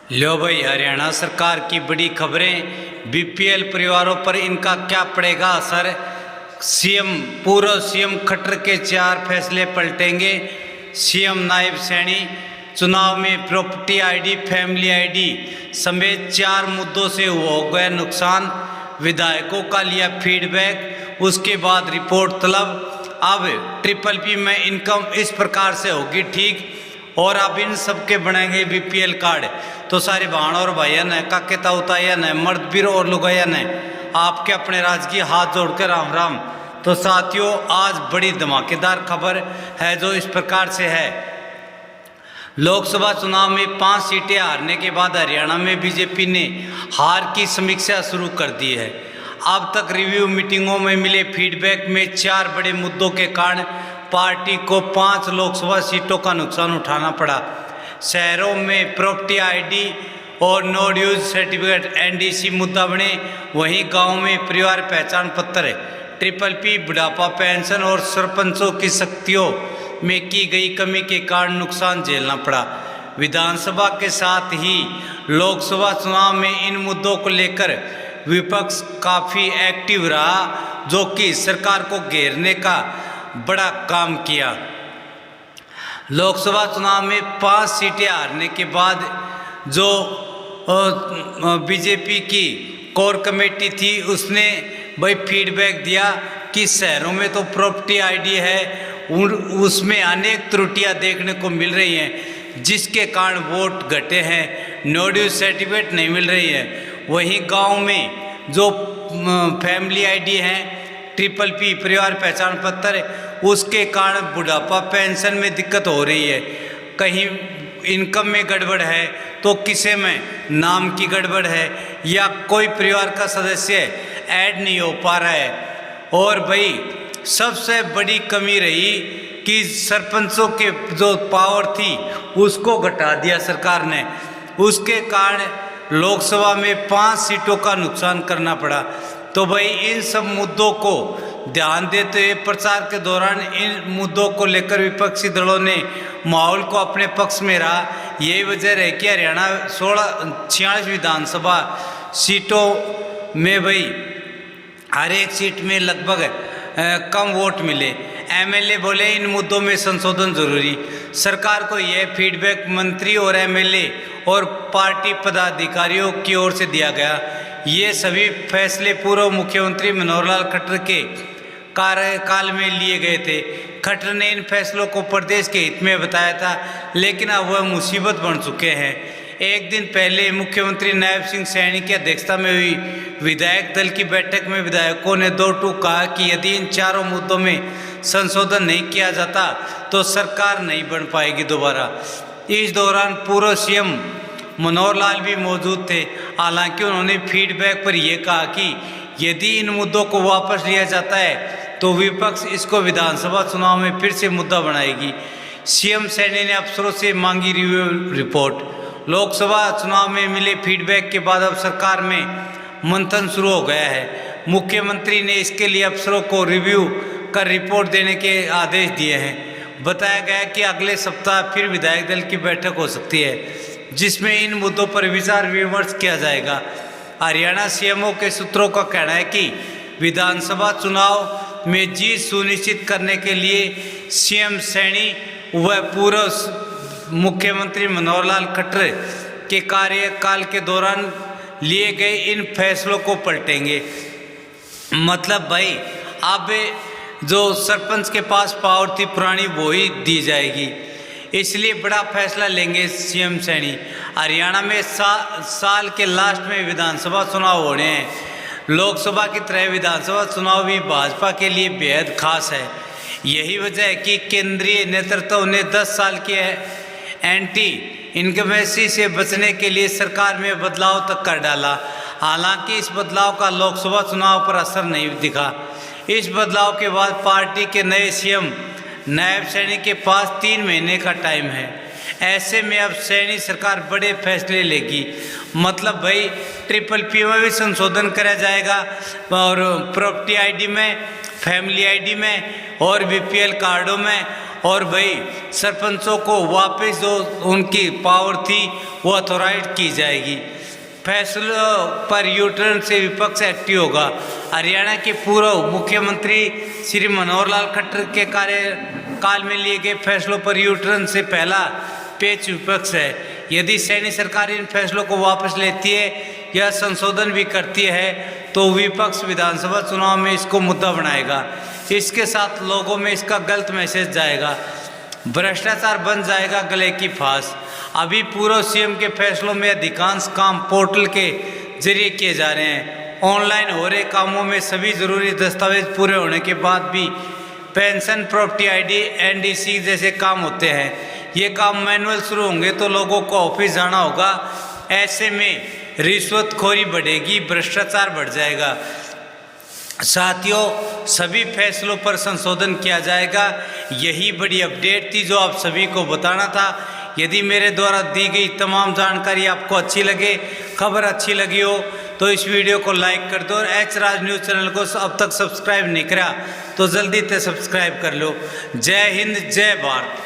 लो भाई, हरियाणा सरकार की बड़ी खबरें। बीपीएल परिवारों पर इनका क्या पड़ेगा असर। पूर्व सीएम खट्टर के 4 फैसले पलटेंगे। सीएम नायब सैनी चुनाव में प्रॉपर्टी आईडी, फैमिली आईडी समेत 4 मुद्दों से हो गया नुकसान। विधायकों का लिया फीडबैक, उसके बाद रिपोर्ट तलब। अब पीपीपी में इनकम इस प्रकार से होगी ठीक, और अब इन सबके बनाएंगे बीपीएल कार्ड। तो सारे भाण और भाइया ने, काके ताऊताया ने, मर्द बीर और लुगाया ने आपके अपने राजकीय हाथ जोड़कर राम राम। तो साथियों, आज बड़ी धमाकेदार खबर है जो इस प्रकार से है। लोकसभा चुनाव में 5 सीटें हारने के बाद हरियाणा में बीजेपी ने हार की समीक्षा शुरू कर दी है। अब तक रिव्यू मीटिंगों में मिले फीडबैक में 4 बड़े मुद्दों के कारण पार्टी को 5 लोकसभा सीटों का नुकसान उठाना पड़ा। शहरों में प्रॉपर्टी आईडी और नो ड्यूज सर्टिफिकेट एनडीसी मुद्दा बने, वहीं गांव में परिवार पहचान पत्र, पीपीपी, बुढ़ापा पेंशन और सरपंचों की शक्तियों में की गई कमी के कारण नुकसान झेलना पड़ा। विधानसभा के साथ ही लोकसभा चुनाव में इन मुद्दों को लेकर विपक्ष काफ़ी एक्टिव रहा, जो कि सरकार को घेरने का बड़ा काम किया। लोकसभा चुनाव में 5 सीटें हारने के बाद जो बीजेपी की कोर कमेटी थी उसने भाई फीडबैक दिया कि शहरों में तो प्रॉपर्टी आईडी है, उसमें अनेक त्रुटियां देखने को मिल रही हैं जिसके कारण वोट घटे हैं, नो ड्यूज सर्टिफिकेट नहीं मिल रही है। वहीं गांव में जो फैमिली आईडी है, पीपीपी परिवार पहचान पत्र, उसके कारण बुढ़ापा पेंशन में दिक्कत हो रही है। कहीं इनकम में गड़बड़ है तो किसी में नाम की गड़बड़ है या कोई परिवार का सदस्य ऐड नहीं हो पा रहा है। और भाई सबसे बड़ी कमी रही कि सरपंचों के जो पावर थी उसको घटा दिया सरकार ने, उसके कारण लोकसभा में 5 सीटों का नुकसान करना पड़ा। तो भाई इन सब मुद्दों को ध्यान देते हुए प्रचार के दौरान इन मुद्दों को लेकर विपक्षी दलों ने माहौल को अपने पक्ष में रहा। यही वजह रही कि हरियाणा 46 विधानसभा सीटों में भाई हर एक सीट में लगभग कम वोट मिले। एमएलए बोले इन मुद्दों में संशोधन जरूरी। सरकार को यह फीडबैक मंत्री और एमएलए और पार्टी पदाधिकारियों की ओर से दिया गया। ये सभी फैसले पूर्व मुख्यमंत्री मनोहर लाल खट्टर के कार्यकाल में लिए गए थे। खट्टर ने इन फैसलों को प्रदेश के हित में बताया था, लेकिन अब वह मुसीबत बन चुके हैं। एक दिन पहले मुख्यमंत्री नायब सिंह सैनी की अध्यक्षता में हुई विधायक दल की बैठक में विधायकों ने 2 टूक कहा कि यदि इन 4 मुद्दों में संशोधन नहीं किया जाता तो सरकार नहीं बन पाएगी दोबारा। इस दौरान पूर्व सीएम मनोहर लाल भी मौजूद थे। हालांकि उन्होंने फीडबैक पर यह कहा कि यदि इन मुद्दों को वापस लिया जाता है तो विपक्ष इसको विधानसभा चुनाव में फिर से मुद्दा बनाएगी। सीएम सैनी ने अफसरों से मांगी रिव्यू रिपोर्ट। लोकसभा चुनाव में मिले फीडबैक के बाद अब सरकार में मंथन शुरू हो गया है। मुख्यमंत्री ने इसके लिए अफसरों को रिव्यू कर रिपोर्ट देने के आदेश दिए हैं। बताया गया कि अगले सप्ताह फिर विधायक दल की बैठक हो सकती है जिसमें इन मुद्दों पर विचार विमर्श किया जाएगा। हरियाणा सीएमओ के सूत्रों का कहना है कि विधानसभा चुनाव में जीत सुनिश्चित करने के लिए सीएम सैनी व पूर्व मुख्यमंत्री मनोहर लाल खट्टर के कार्यकाल के दौरान लिए गए इन फैसलों को पलटेंगे। मतलब भाई अब जो सरपंच के पास पावर थी पुरानी वो ही दी जाएगी, इसलिए बड़ा फैसला लेंगे सीएम सैनी। हरियाणा में साल के लास्ट में विधानसभा चुनाव हो रहे हैं। लोकसभा की तरह विधानसभा चुनाव भी भाजपा के लिए बेहद खास है। यही वजह है कि केंद्रीय नेतृत्व ने 10 साल की एंटी इनकमेंसी से बचने के लिए सरकार में बदलाव तक कर डाला। हालांकि इस बदलाव का लोकसभा चुनाव पर असर नहीं दिखा। इस बदलाव के बाद पार्टी के नए सीएम नायब सैनी के पास 3 महीने का टाइम है। ऐसे में अब सैनी सरकार बड़े फैसले लेगी। मतलब भाई पीपीपी में भी संशोधन करा जाएगा और प्रॉपर्टी आईडी में, फैमिली आईडी में और बीपीएल कार्डों में, और वही सरपंचों को वापस जो उनकी पावर थी वो अथोराइज की जाएगी। फैसलों पर यू टर्न से विपक्ष एक्टिव होगा। हरियाणा के पूर्व मुख्यमंत्री श्री मनोहर लाल खट्टर के कार्यकाल में लिए गए फैसलों पर यू टर्न से पहला पेच विपक्ष है। यदि सैनी सरकार इन फैसलों को वापस लेती है या संशोधन भी करती है तो विपक्ष विधानसभा चुनाव में इसको मुद्दा बनाएगा। इसके साथ लोगों में इसका गलत मैसेज जाएगा, भ्रष्टाचार बन जाएगा गले की फांस। अभी पूर्व सीएम के फैसलों में अधिकांश काम पोर्टल के जरिए किए जा रहे हैं। ऑनलाइन हो रहे कामों में सभी जरूरी दस्तावेज पूरे होने के बाद भी पेंशन, प्रॉपर्टी आईडी, एनडीसी जैसे काम होते हैं। ये काम मैनुअल शुरू होंगे तो लोगों को ऑफिस जाना होगा। ऐसे में रिश्वतखोरी बढ़ेगी, भ्रष्टाचार बढ़ जाएगा। साथियों, सभी फैसलों पर संशोधन किया जाएगा। यही बड़ी अपडेट थी जो आप सभी को बताना था। यदि मेरे द्वारा दी गई तमाम जानकारी आपको अच्छी लगे, खबर अच्छी लगी हो तो इस वीडियो को लाइक कर दो और एच राज न्यूज़ चैनल को अब तक सब्सक्राइब नहीं करा तो जल्दी से सब्सक्राइब कर लो। जय हिंद, जय भारत।